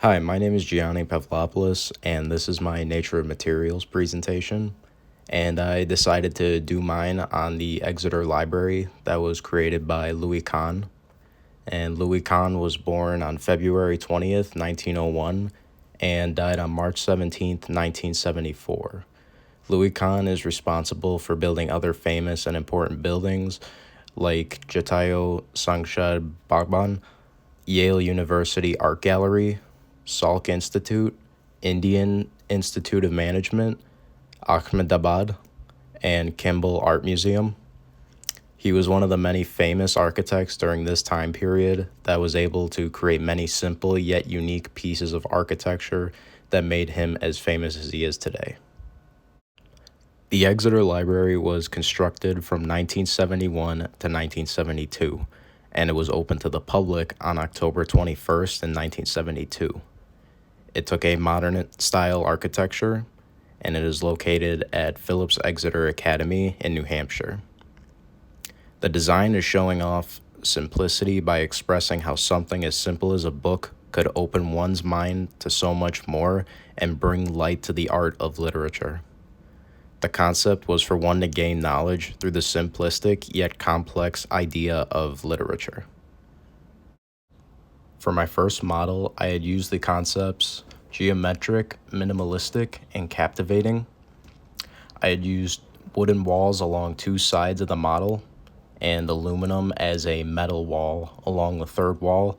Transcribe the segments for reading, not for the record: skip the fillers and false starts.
Hi, my name is Gianni Pavlopoulos, and this is my Nature of Materials presentation. And I decided to do mine on the Exeter Library that was created by Louis Kahn. And Louis Kahn was born on February 20th, 1901, and died on March 17th, 1974. Louis Kahn is responsible for building other famous and important buildings like Jatayo Sangshad Bagban, Yale University Art Gallery, Salk Institute, Indian Institute of Management, Ahmedabad, and Kimball Art Museum. He was one of the many famous architects during this time period that was able to create many simple yet unique pieces of architecture that made him as famous as he is today. The Exeter Library was constructed from 1971 to 1972, and it was open to the public on October 21st in 1972. It took a modern-style architecture, and it is located at Phillips Exeter Academy in New Hampshire. The design is showing off simplicity by expressing how something as simple as a book could open one's mind to so much more and bring light to the art of literature. The concept was for one to gain knowledge through the simplistic yet complex idea of literature. For my first model, I had used the concepts geometric, minimalistic, and captivating. I had used wooden walls along two sides of the model and aluminum as a metal wall along the third wall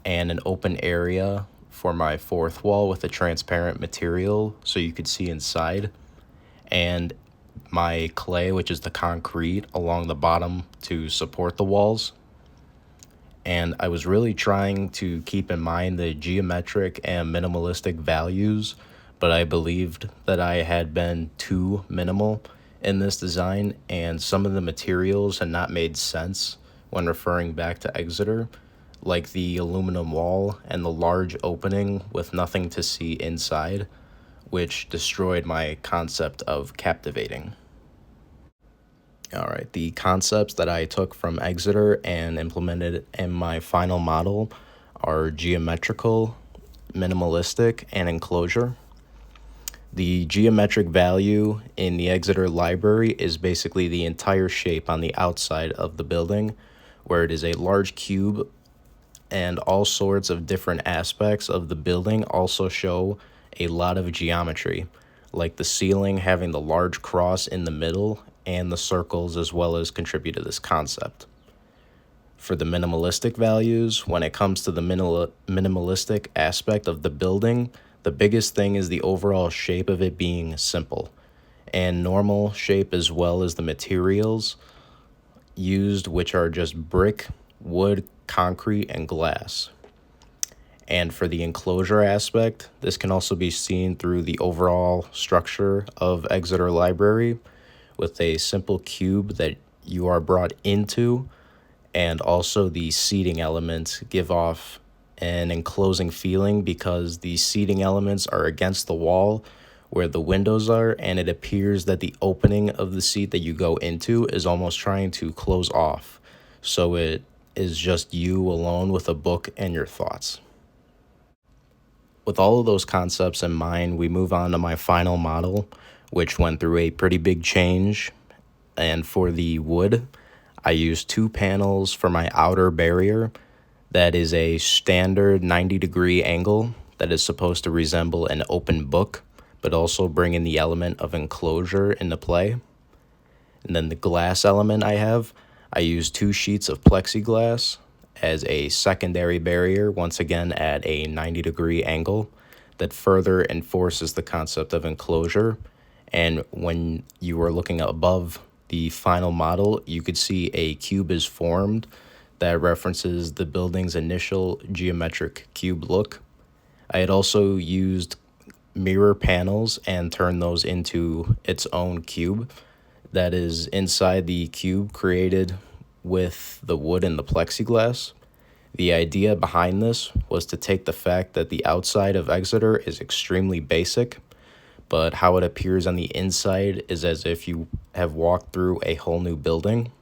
and an open area for my fourth wall with a transparent material so you could see inside, and my clay, which is the concrete, along the bottom to support the walls. And I was really trying to keep in mind the geometric and minimalistic values, but I believed that I had been too minimal in this design, and some of the materials had not made sense when referring back to Exeter, like the aluminum wall and the large opening with nothing to see inside, which destroyed my concept of captivating. All right, the concepts that I took from Exeter and implemented in my final model are geometrical, minimalistic, and enclosure. The geometric value in the Exeter Library is basically the entire shape on the outside of the building, where it is a large cube, and all sorts of different aspects of the building also show a lot of geometry, like the ceiling having the large cross in the middle and the circles as well as contribute to this concept. For the minimalistic values, when it comes to the minimalistic aspect of the building, the biggest thing is the overall shape of it being simple and normal shape, as well as the materials used, which are just brick, wood, concrete, and glass. And for the enclosure aspect, this can also be seen through the overall structure of Exeter Library with a simple cube that you are brought into, and also the seating elements give off an enclosing feeling because the seating elements are against the wall where the windows are, and it appears that the opening of the seat that you go into is almost trying to close off. So it is just you alone with a book and your thoughts. With all of those concepts in mind, we move on to my final model, which went through a pretty big change. And for the wood, I used two panels for my outer barrier. That is a standard 90-degree angle that is supposed to resemble an open book, but also bring in the element of enclosure into play. And then the glass element I used two sheets of plexiglass as a secondary barrier, once again at a 90-degree angle, that further enforces the concept of enclosure. And when you are looking above the final model, you could see a cube is formed that references the building's initial geometric cube look. I had also used mirror panels and turned those into its own cube that is inside the cube created with the wood and the plexiglass. The idea behind this was to take the fact that the outside of Exeter is extremely basic, but how it appears on the inside is as if you have walked through a whole new building.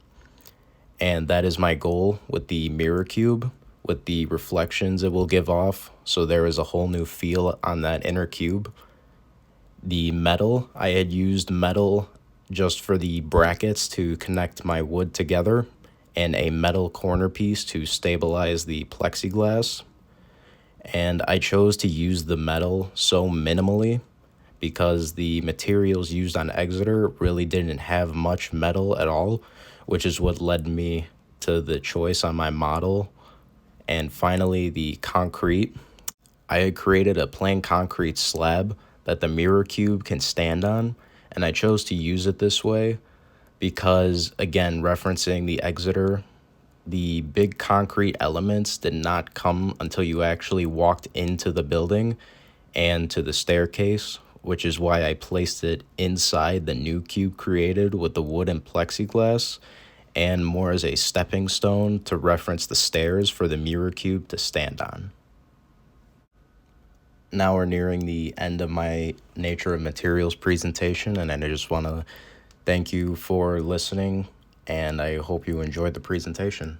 And that is my goal with the mirror cube, with the reflections it will give off, so there is a whole new feel on that inner cube. The metal, I had used metal just for the brackets to connect my wood together, and a metal corner piece to stabilize the plexiglass. And I chose to use the metal so minimally because the materials used on Exeter really didn't have much metal at all, which is what led me to the choice on my model. And finally, the concrete. I had created a plain concrete slab that the mirror cube can stand on, and I chose to use it this way because, again, referencing the Exeter, the big concrete elements did not come until you actually walked into the building and to the staircase, which is why I placed it inside the new cube created with the wood and plexiglass, and more as a stepping stone to reference the stairs for the mirror cube to stand on. Now we're nearing the end of my nature of materials presentation, and I just want to thank you for listening, and I hope you enjoyed the presentation.